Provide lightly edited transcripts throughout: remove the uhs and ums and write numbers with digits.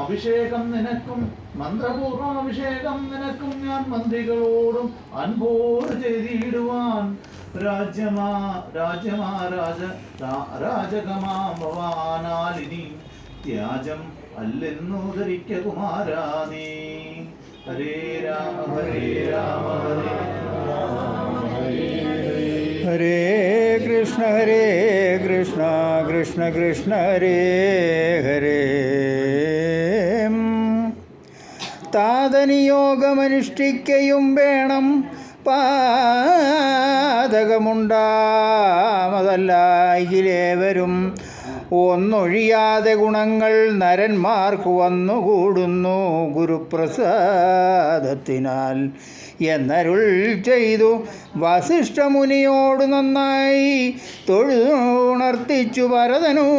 അഭിഷേകം നിനക്കും മന്ത്രപൂർവം അഭിഷേകം നിനക്കും ഞാൻ മന്ത്രികളോടും അൻപോട് ചെയ്തിടുവാൻ രാജകമാം ഭവാനാലിനി ത്യാജം അല്ലെന്നു ധരിക്ക കുമാരാ നീ. ഹരേ രാമ ഹരേ രാമ ഹരേ കൃഷ്ണ കൃഷ്ണ കൃഷ്ണ ഹരേ ഹരേ. താതനിയോഗമനുഷ്ഠിക്കയും വേണം, പാതകമുണ്ടാമതല്ലായിലേവരും ഒന്നൊഴിയാതെ ഗുണങ്ങൾ നരന്മാർക്ക് വന്നുകൂടുന്നു ഗുരുപ്രസാദത്തിനാൽ എന്നരുൾ ചെയ്തു വസിഷ്ഠമുനിയോട് നന്നായി തൊഴുണർത്തിച്ചു ഭരതനു.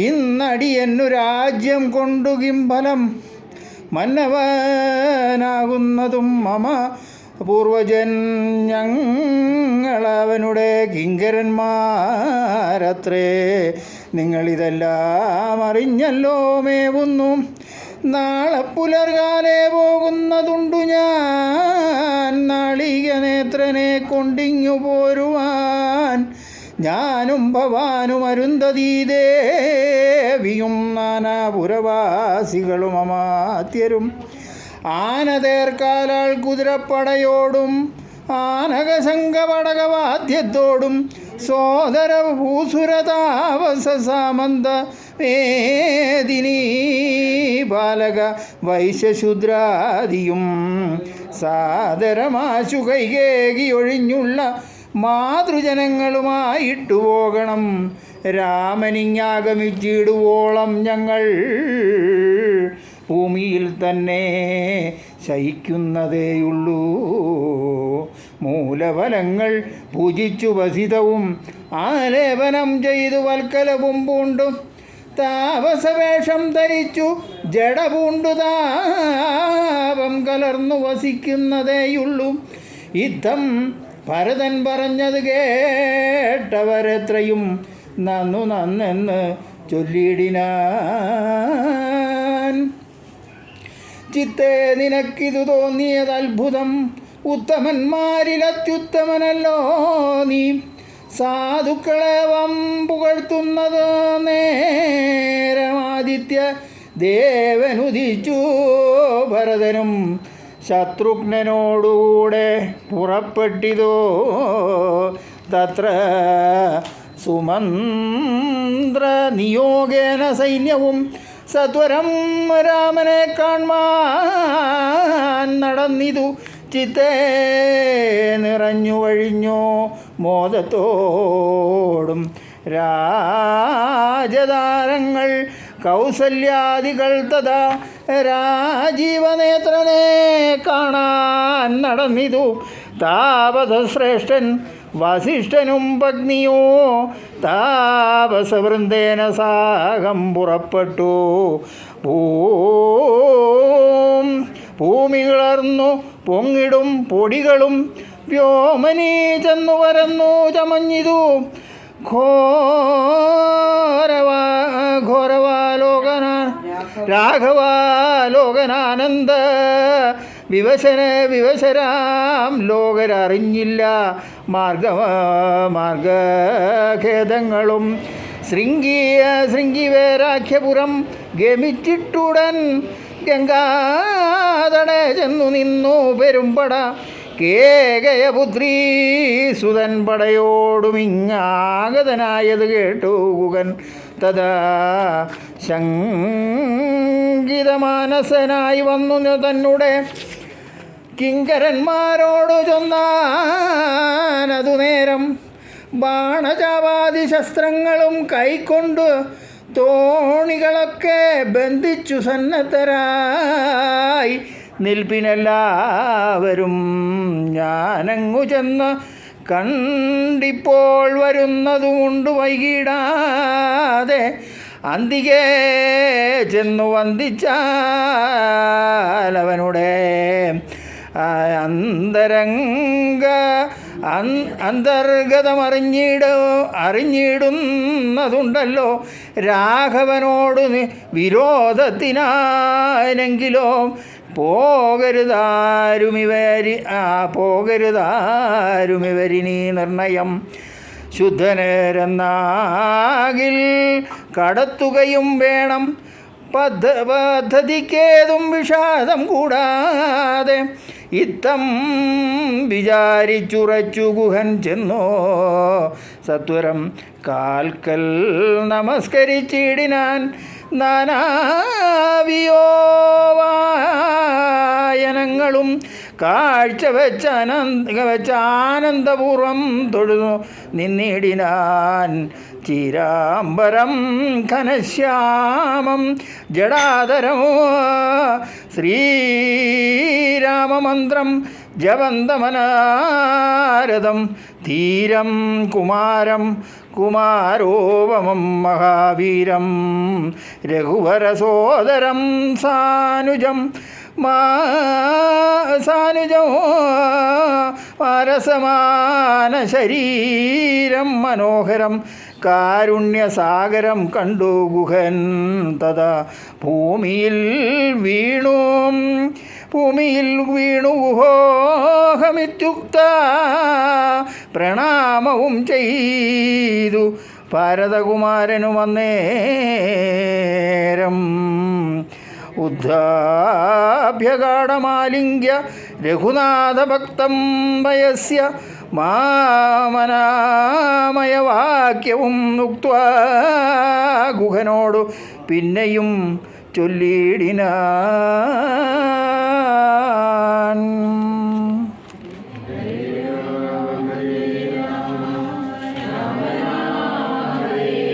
ഇന്നടിയെന്നു രാജ്യം കൊണ്ടു കിംഫലം മന്നവനാകുന്നതും മമ പൂർവജൻ ഞങ്ങളവനുടെ കിങ്കരന്മാരത്രേ. നിങ്ങളിതെല്ലാം അറിഞ്ഞല്ലോ മേവുന്നു. നാളെ പുലർകാലേ പോകുന്നതുണ്ടു ഞാൻ നാളിക നേത്രനെ കൊണ്ടിങ്ങു പോരുവാൻ. ഞാനും ഭവാനും അരുന്ധതീ ദേവിയും നാനാപുരവാസികളും അമാത്യരും ആനതേർക്കാലാൾ കുതിരപ്പടയോടും ആനകശങ്കപടകവാദ്യത്തോടും സോദര ഭൂസുരതാവസ സാമന്ത മേദിനീ ബാലക വൈശ്യശൂദ്രാദിയും സാദരമാശു കൈകേകി ഒഴിഞ്ഞുള്ള മാതൃജനങ്ങളുമായിട്ടു പോകണം. രാമനിങ്ങാഗമിച്ചിടുവോളം ഞങ്ങൾ ഭൂമിയിൽ തന്നെ ശയിക്കുന്നതേയുള്ളൂ. മൂലഫലങ്ങൾ പൂജിച്ചു വസിതവും ആലേപനം ചെയ്തു വൽക്കലവും പൂണ്ടും താപസവേഷം ധരിച്ചു ജടപൂണ്ടു താപം കലർന്നു വസിക്കുന്നതേയുള്ളൂ. യുദ്ധം ഭരതൻ പറഞ്ഞത് കേട്ടവരെത്രയും നന്നെന്ന് ചൊല്ലിയിടിനാൻ. ചിത്തേ നിനക്കിതു തോന്നിയത് അത്ഭുതം, ഉത്തമന്മാരിൽ അത്യുത്തമനല്ലോ നീ. സാധുക്കളെ പുകഴ്ത്തുന്നത് നേരമാദിത്യ ദേവനുദിച്ചു. ഭരതനും ശത്രുഘ്നനോടുകൂടെ പുറപ്പെട്ടിതോ തത്ര സുമന്ത്ര നിയോഗേന സൈന്യവും സത്വരം രാമനെ കാൺമാൻ നടന്നിതു. ചിത്തേ നിറഞ്ഞു വഴിഞ്ഞോ മോദത്തോടും രാജതാരങ്ങൾ കൗസല്യാദികൾ തഥാ രാജീവനേത്രനെ കാണാൻ നടന്നിതു. താപസശ്രേഷ്ഠൻ വസിഷ്ഠനും പത്നിയോ താപസവൃന്ദേന സാഗം പുറപ്പെട്ടു. ഭൂമികളർന്നു പൊങ്ങിടും പൊടികളും വ്യോമനീ ചെന്നു വരന്നു ചമഞ്ഞിതു. രാഘവാലോകനാനന്ദ വിവശരാം ലോകരറിഞ്ഞില്ല മാർഗഖേദങ്ങളും. ശൃംഗിവേരാഖ്യപുരം ഗമിച്ചിട്ടുടൻ ഗംഗാതടേ ചെന്നു നിന്നു പെരുമ്പട. കേകയപുത്രീ സുതൻ പടയോടുമിങ്ങാഗതനായത് കേട്ടു ഗുഗൻ. തഥാ ശങ്കിതമാനസനായി വന്നു തന്നെ കിങ്കരന്മാരോടു ചൊന്നാനതു നേരം. ബാണചാപാതി ശസ്ത്രങ്ങളും കൈക്കൊണ്ട് തോണികളൊക്കെ ബന്ധിച്ചു സന്നദ്ധരായി നിൽപ്പിനെല്ലാവരും. ഞാനങ്ങു ചെന്ന് കണ്ടിപ്പോൾ വരുന്നതുമുണ്ട് വൈകിടാതെ. അന്തികേ ചെന്നു വന്ദിച്ചാൽ അവനുടെ അന്തരംഗ അറിഞ്ഞിടുന്നതുണ്ടല്ലോ രാഘവനോട് വിരോധത്തിനായെങ്കിലോ പോകരുതാരുമിവരിനി നിർണയം ശുദ്ധനേരെന്നാകിൽ കടത്തുകയും വേണം പദ്ധതിക്കേതും വിഷാദം കൂടാതെ ഇത്തം വിചാരിച്ചുറച്ചു ഗുഹൻ ചെന്നോ സത്വരം കാൽക്കൽ നമസ്കരിച്ചിടിനാൻ നാനാവിയോവായനങ്ങളും കാഴ്ച വെച്ചാനന്ദപൂർവം തൊഴുതു നിന്നിടിനാൻ ചിരാംബരം ഘനശ്യാമം ജടാധരമോ ശ്രീരാമമന്ത്രം ജവന്തമനാരദം ധീരം കുമാരോപമം മഹാവീരം രഘുവരസോദരം സാനുജം വാരസമാന ശരീരം മനോഹരം കാരുണ്യസാഗരം കണ്ടു ഗുഹൻ തഥാ ഭൂമിയിൽ വീണു ഗുഹോഹമിത്യുക്ത പ്രണാമവും ചെയ്തു ഭാരതകുമാരനു വന്നേരം ഉദ്ധാഭ്യഗാഠമാലിംഗ്യ രഘുനാഥഭക്തം വയസ്യ മാമനാമയവാക്യവും ഉക്ത്വാ ഗുഹനോടു പിന്നെയും ചൊല്ലിടിനാൻ.